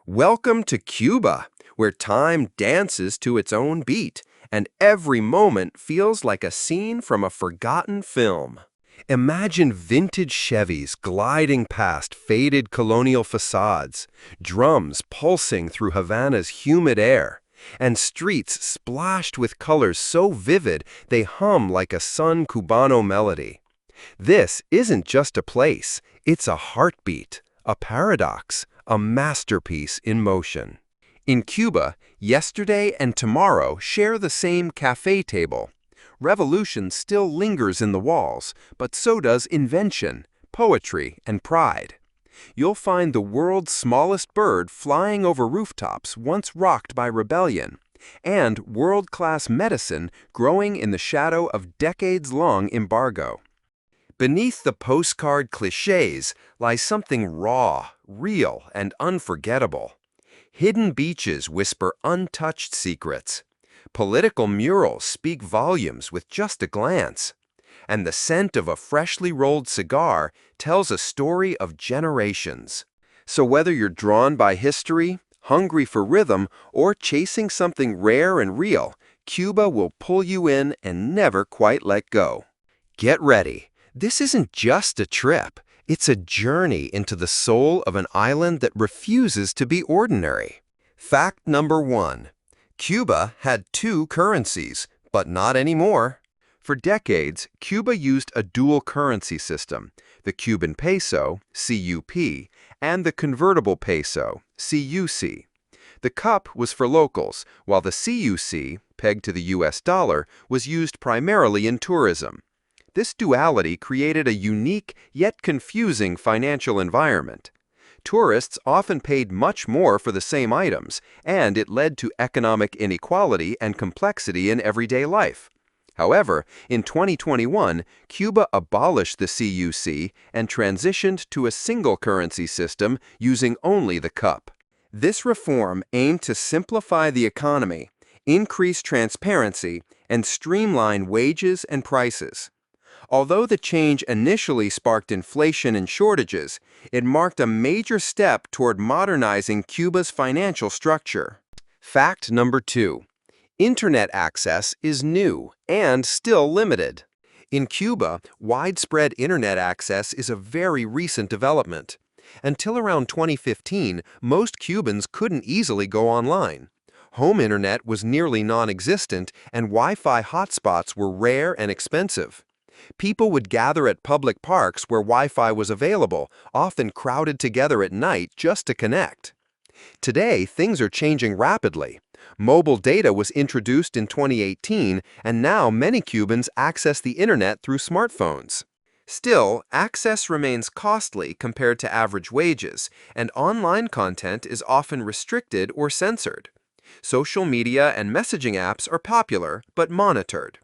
Welcome to Cuba, where time dances to its own beat, and every moment feels like a scene from a forgotten film. Imagine vintage Chevys gliding past faded colonial facades, drums pulsing through Havana's humid air, and streets splashed with colors so vivid they hum like a Sun Cubano melody. This isn't just a place, it's a heartbeat, a paradox, a masterpiece in motion. In Cuba, yesterday and tomorrow share the same cafe table. Revolution still lingers in the walls, but so does invention, poetry, and pride. You'll find the world's smallest bird flying over rooftops once rocked by rebellion, and world-class medicine growing in the shadow of decades-long embargo. Beneath the postcard clichés lies something raw, real, and unforgettable. Hidden beaches whisper untouched secrets. Political murals speak volumes with just a glance. And the scent of a freshly rolled cigar tells a story of generations. So whether you're drawn by history, hungry for rhythm, or chasing something rare and real, Cuba will pull you in and never quite let go. Get ready. This isn't just a trip, it's a journey into the soul of an island that refuses to be ordinary. Fact number 1. Cuba had two currencies, but not anymore. For decades, Cuba used a dual currency system, the Cuban peso, CUP, and the convertible peso, CUC. The cup was for locals, while the CUC, pegged to the US dollar, was used primarily in tourism. This duality created a unique yet confusing financial environment. Tourists often paid much more for the same items, and it led to economic inequality and complexity in everyday life. However, in 2021, Cuba abolished the CUC and transitioned to a single currency system using only the cup. This reform aimed to simplify the economy, increase transparency, and streamline wages and prices. Although the change initially sparked inflation and shortages, it marked a major step toward modernizing Cuba's financial structure. Fact number 2. Internet access is new and still limited. In Cuba, widespread internet access is a very recent development. Until around 2015, most Cubans couldn't easily go online. Home internet was nearly non-existent, and Wi-Fi hotspots were rare and expensive. People would gather at public parks where Wi-Fi was available, often crowded together at night just to connect. Today, things are changing rapidly. Mobile data was introduced in 2018, and now many Cubans access the internet through smartphones. Still, access remains costly compared to average wages, and online content is often restricted or censored. Social media and messaging apps are popular but monitored.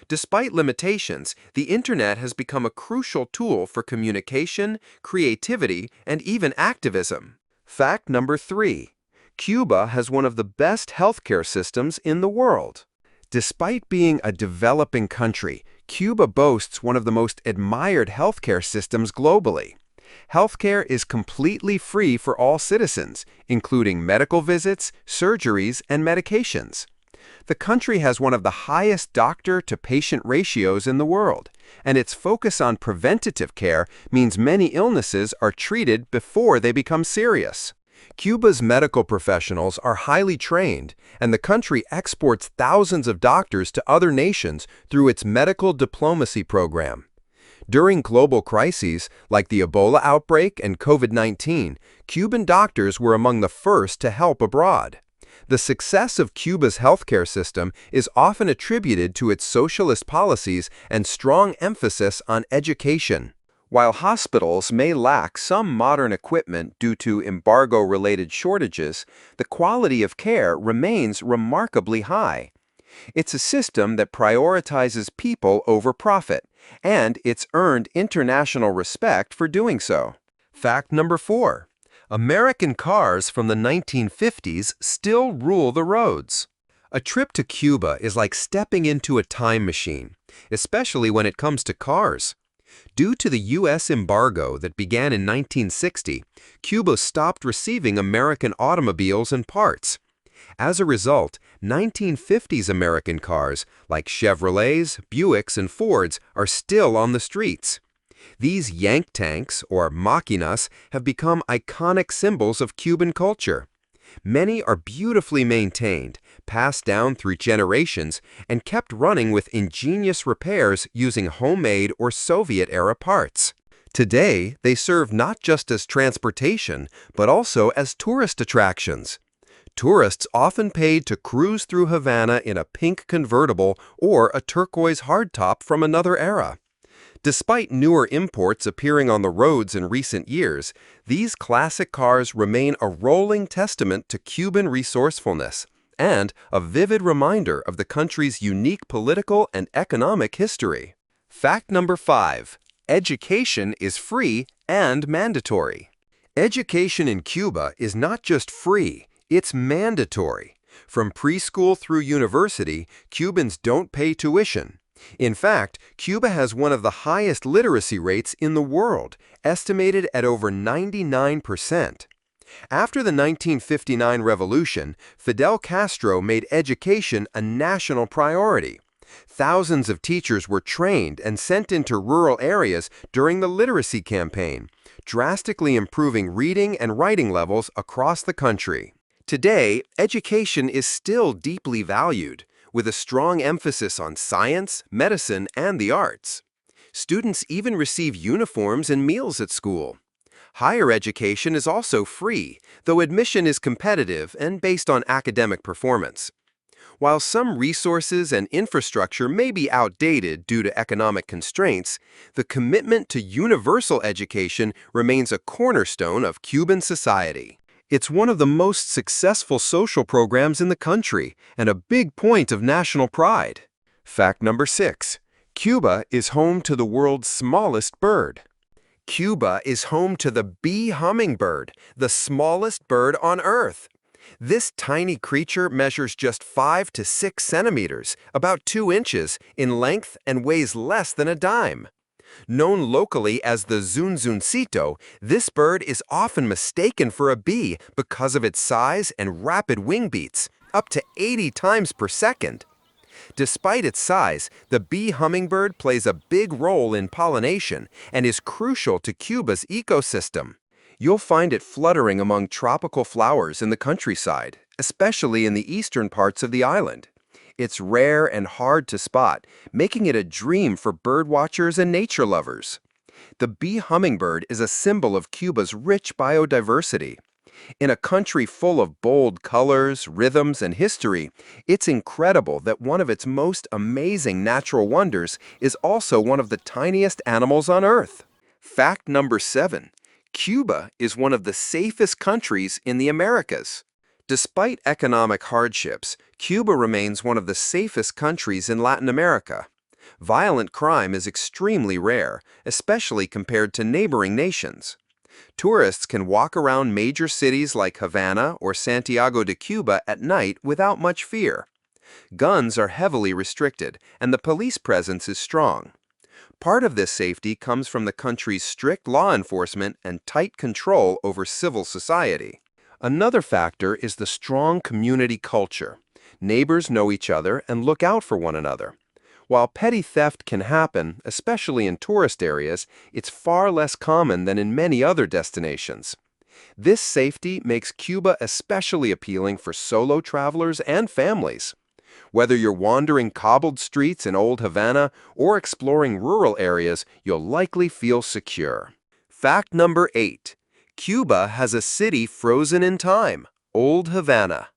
Despite limitations, the internet has become a crucial tool for communication, creativity, and even activism. Fact number 3. Cuba has one of the best healthcare systems in the world. Despite being a developing country, Cuba boasts one of the most admired healthcare systems globally. Healthcare is completely free for all citizens, including medical visits, surgeries, and medications. The country has one of the highest doctor-to-patient ratios in the world, and its focus on preventative care means many illnesses are treated before they become serious. Cuba's medical professionals are highly trained, and the country exports thousands of doctors to other nations through its medical diplomacy program. During global crises like the Ebola outbreak and COVID-19, Cuban doctors were among the first to help abroad. The success of Cuba's healthcare system is often attributed to its socialist policies and strong emphasis on education. While hospitals may lack some modern equipment due to embargo-related shortages, the quality of care remains remarkably high. It's a system that prioritizes people over profit, and it's earned international respect for doing so. Fact number 4. American cars from the 1950s still rule the roads. A trip to Cuba is like stepping into a time machine, especially when it comes to cars. Due to the U.S. embargo that began in 1960, Cuba stopped receiving American automobiles and parts. As a result, 1950s American cars like Chevrolets, Buicks, and Fords are still on the streets. These yank tanks, or máquinas, have become iconic symbols of Cuban culture. Many are beautifully maintained, passed down through generations, and kept running with ingenious repairs using homemade or Soviet-era parts. Today, they serve not just as transportation, but also as tourist attractions. Tourists often pay to cruise through Havana in a pink convertible or a turquoise hardtop from another era. Despite newer imports appearing on the roads in recent years, these classic cars remain a rolling testament to Cuban resourcefulness and a vivid reminder of the country's unique political and economic history. Fact number 5. Education is free and mandatory. Education in Cuba is not just free, it's mandatory. From preschool through university, Cubans don't pay tuition. In fact, Cuba has one of the highest literacy rates in the world, estimated at over 99%. After the 1959 revolution, Fidel Castro made education a national priority. Thousands of teachers were trained and sent into rural areas during the literacy campaign, drastically improving reading and writing levels across the country. Today, education is still deeply valued, with a strong emphasis on science, medicine, and the arts. Students even receive uniforms and meals at school. Higher education is also free, though admission is competitive and based on academic performance. While some resources and infrastructure may be outdated due to economic constraints, the commitment to universal education remains a cornerstone of Cuban society. It's one of the most successful social programs in the country and a big point of national pride. Fact number 6. Cuba is home to the world's smallest bird. Cuba is home to the bee hummingbird, the smallest bird on Earth. This tiny creature measures just 5 to 6 centimeters, about 2 inches, in length and weighs less than a dime. Known locally as the zunzuncito, this bird is often mistaken for a bee because of its size and rapid wing beats, up to 80 times per second. Despite its size, the bee hummingbird plays a big role in pollination and is crucial to Cuba's ecosystem. You'll find it fluttering among tropical flowers in the countryside, especially in the eastern parts of the island. It's rare and hard to spot, making it a dream for birdwatchers and nature lovers. The bee hummingbird is a symbol of Cuba's rich biodiversity. In a country full of bold colors, rhythms, and history, it's incredible that one of its most amazing natural wonders is also one of the tiniest animals on Earth. Fact number 7. Cuba is one of the safest countries in the Americas. Despite economic hardships, Cuba remains one of the safest countries in Latin America. Violent crime is extremely rare, especially compared to neighboring nations. Tourists can walk around major cities like Havana or Santiago de Cuba at night without much fear. Guns are heavily restricted, and the police presence is strong. Part of this safety comes from the country's strict law enforcement and tight control over civil society. Another factor is the strong community culture. Neighbors know each other and look out for one another. While petty theft can happen, especially in tourist areas, it's far less common than in many other destinations. This safety makes Cuba especially appealing for solo travelers and families. Whether you're wandering cobbled streets in old Havana or exploring rural areas, you'll likely feel secure. Fact number 8. Cuba has a city frozen in time, Old Havana.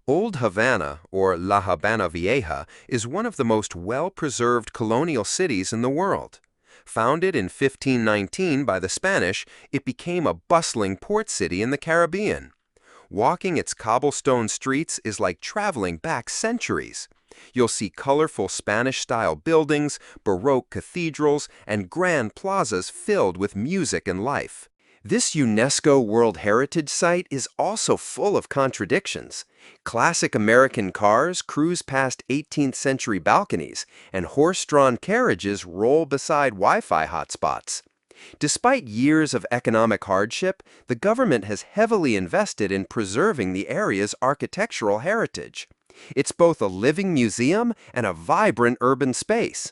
Old Havana, or La Habana Vieja, is one of the most well-preserved colonial cities in the world. Founded in 1519 by the Spanish, it became a bustling port city in the Caribbean. Walking its cobblestone streets is like traveling back centuries. You'll see colorful Spanish-style buildings, Baroque cathedrals, and grand plazas filled with music and life. This UNESCO World Heritage Site is also full of contradictions. Classic American cars cruise past 18th century balconies, and horse-drawn carriages roll beside Wi-Fi hotspots. Despite years of economic hardship, the government has heavily invested in preserving the area's architectural heritage. It's both a living museum and a vibrant urban space.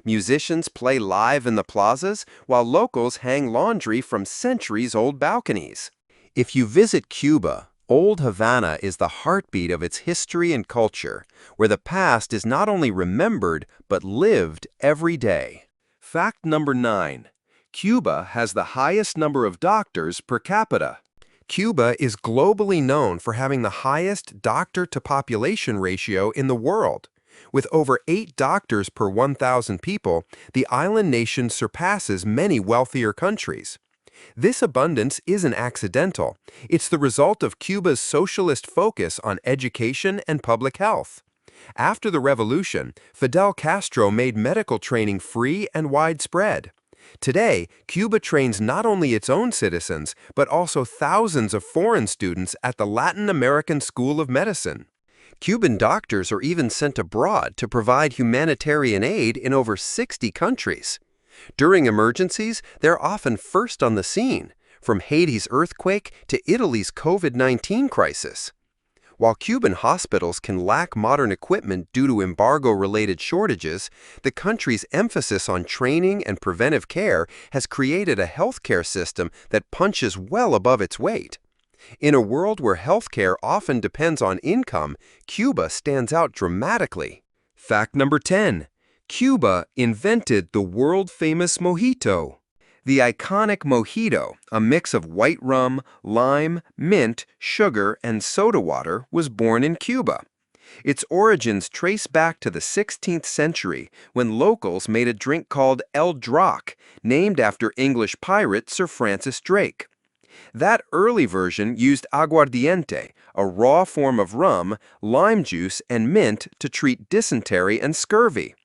Musicians play live in the plazas, while locals hang laundry from centuries-old balconies. If you visit Cuba, Old Havana is the heartbeat of its history and culture, where the past is not only remembered, but lived every day. Fact number 9. Cuba has the highest number of doctors per capita. Cuba is globally known for having the highest doctor-to-population ratio in the world. With over 8 doctors per 1,000 people, the island nation surpasses many wealthier countries. This abundance isn't accidental. It's the result of Cuba's socialist focus on education and public health. After the revolution, Fidel Castro made medical training free and widespread. Today, Cuba trains not only its own citizens, but also thousands of foreign students at the Latin American School of Medicine. Cuban doctors are even sent abroad to provide humanitarian aid in over 60 countries. During emergencies, they're often first on the scene, from Haiti's earthquake to Italy's COVID-19 crisis. While Cuban hospitals can lack modern equipment due to embargo-related shortages, the country's emphasis on training and preventive care has created a healthcare system that punches well above its weight. In a world where healthcare often depends on income, Cuba stands out dramatically. Fact number 10. Cuba invented the world-famous mojito. The iconic mojito, a mix of white rum, lime, mint, sugar, and soda water, was born in Cuba. Its origins trace back to the 16th century when locals made a drink called El Drac, named after English pirate Sir Francis Drake. That early version used aguardiente, a raw form of rum, lime juice, and mint to treat dysentery and scurvy.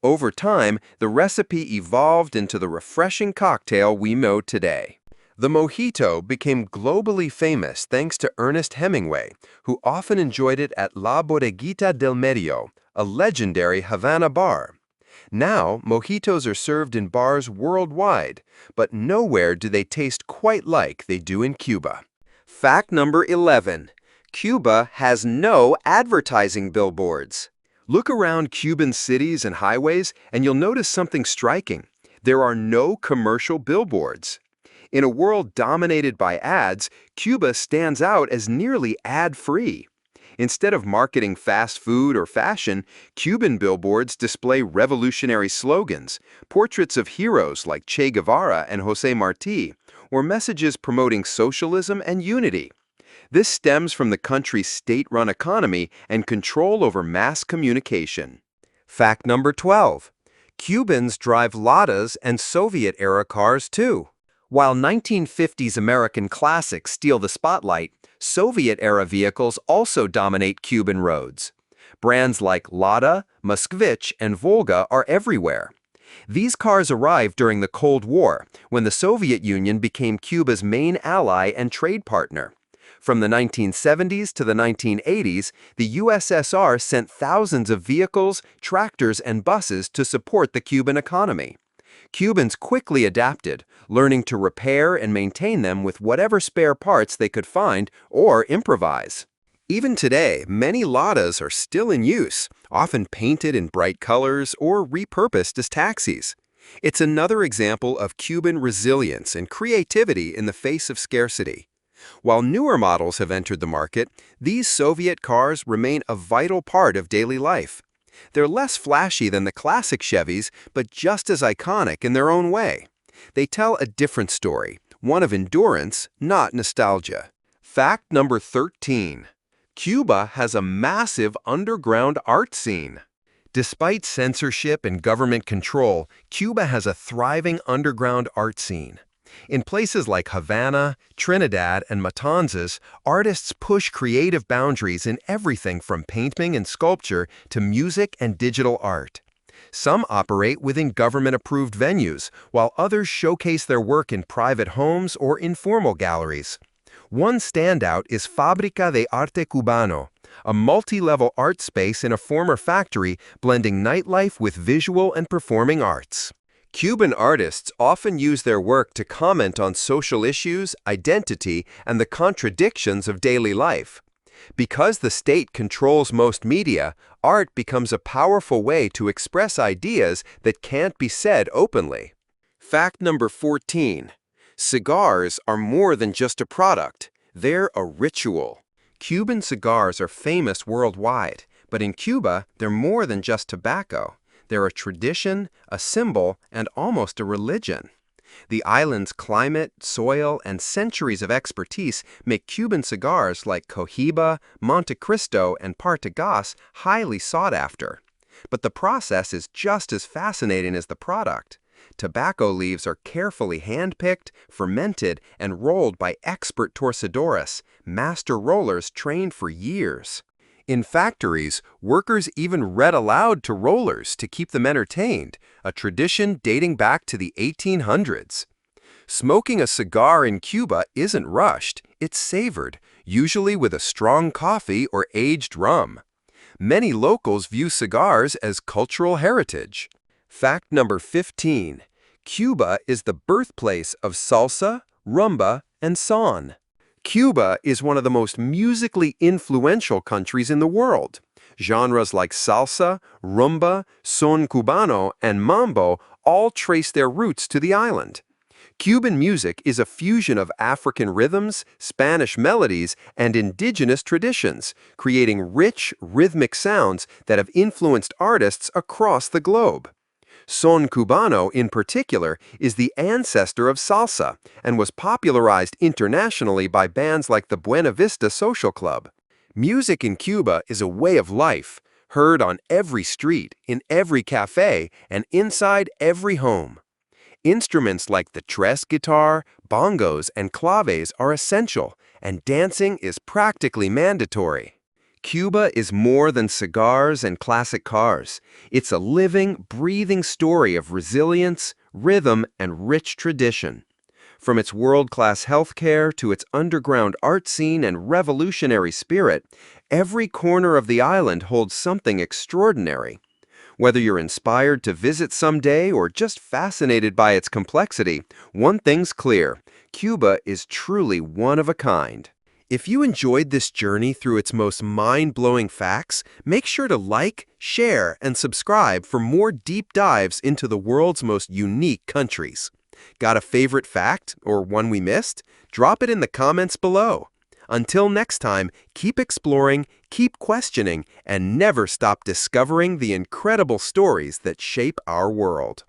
Over time, the recipe evolved into the refreshing cocktail we know today. The mojito became globally famous thanks to Ernest Hemingway, who often enjoyed it at La Bodeguita del Medio, a legendary Havana bar. Now, mojitos are served in bars worldwide, but nowhere do they taste quite like they do in Cuba. Fact number 11. Cuba has no advertising billboards. Look around Cuban cities and highways, and you'll notice something striking. There are no commercial billboards. In a world dominated by ads, Cuba stands out as nearly ad-free. Instead of marketing fast food or fashion, Cuban billboards display revolutionary slogans, portraits of heroes like Che Guevara and José Martí, or messages promoting socialism and unity. This stems from the country's state-run economy and control over mass communication. Fact number 12. Cubans drive Ladas and Soviet-era cars too. While 1950s American classics steal the spotlight, Soviet-era vehicles also dominate Cuban roads. Brands like Lada, Moskvich, and Volga are everywhere. These cars arrived during the Cold War, when the Soviet Union became Cuba's main ally and trade partner. From the 1970s to the 1980s, the USSR sent thousands of vehicles, tractors, and buses to support the Cuban economy. Cubans quickly adapted, learning to repair and maintain them with whatever spare parts they could find or improvise. Even today, many Ladas are still in use, often painted in bright colors or repurposed as taxis. It's another example of Cuban resilience and creativity in the face of scarcity. While newer models have entered the market, these Soviet cars remain a vital part of daily life. They're less flashy than the classic Chevys, but just as iconic in their own way. They tell a different story, one of endurance, not nostalgia. Fact number 13. Cuba has a massive underground art scene. Despite censorship and government control, Cuba has a thriving underground art scene. In places like Havana, Trinidad, and Matanzas, artists push creative boundaries in everything from painting and sculpture to music and digital art. Some operate within government-approved venues, while others showcase their work in private homes or informal galleries. One standout is Fábrica de Arte Cubano, a multi-level art space in a former factory blending nightlife with visual and performing arts. Cuban artists often use their work to comment on social issues, identity, and the contradictions of daily life. Because the state controls most media, art becomes a powerful way to express ideas that can't be said openly. Fact number 14. Cigars are more than just a product. They're a ritual. Cuban cigars are famous worldwide, but in Cuba, they're more than just tobacco. They're a tradition, a symbol, and almost a religion. The island's climate, soil, and centuries of expertise make Cuban cigars like Cohiba, Montecristo, and Partagas highly sought after. But the process is just as fascinating as the product. Tobacco leaves are carefully hand-picked, fermented, and rolled by expert torcedores, master rollers trained for years. In factories, workers even read aloud to rollers to keep them entertained, a tradition dating back to the 1800s. Smoking a cigar in Cuba isn't rushed, it's savored, usually with a strong coffee or aged rum. Many locals view cigars as cultural heritage. Fact number 15. Cuba is the birthplace of salsa, rumba, and son. Cuba is one of the most musically influential countries in the world. Genres like salsa, rumba, son cubano, and mambo all trace their roots to the island. Cuban music is a fusion of African rhythms, Spanish melodies, and indigenous traditions, creating rich, rhythmic sounds that have influenced artists across the globe. Son cubano, in particular, is the ancestor of salsa and was popularized internationally by bands like the Buena Vista Social Club. Music in Cuba is a way of life, heard on every street, in every cafe, and inside every home. Instruments like the tres guitar, bongos, and claves are essential, and dancing is practically mandatory. Cuba is more than cigars and classic cars. It's a living, breathing story of resilience, rhythm, and rich tradition. From its world-class healthcare to its underground art scene and revolutionary spirit, every corner of the island holds something extraordinary. Whether you're inspired to visit someday or just fascinated by its complexity, one thing's clear: Cuba is truly one of a kind. If you enjoyed this journey through its most mind-blowing facts, make sure to like, share, and subscribe for more deep dives into the world's most unique countries. Got a favorite fact or one we missed? Drop it in the comments below. Until next time, keep exploring, keep questioning, and never stop discovering the incredible stories that shape our world.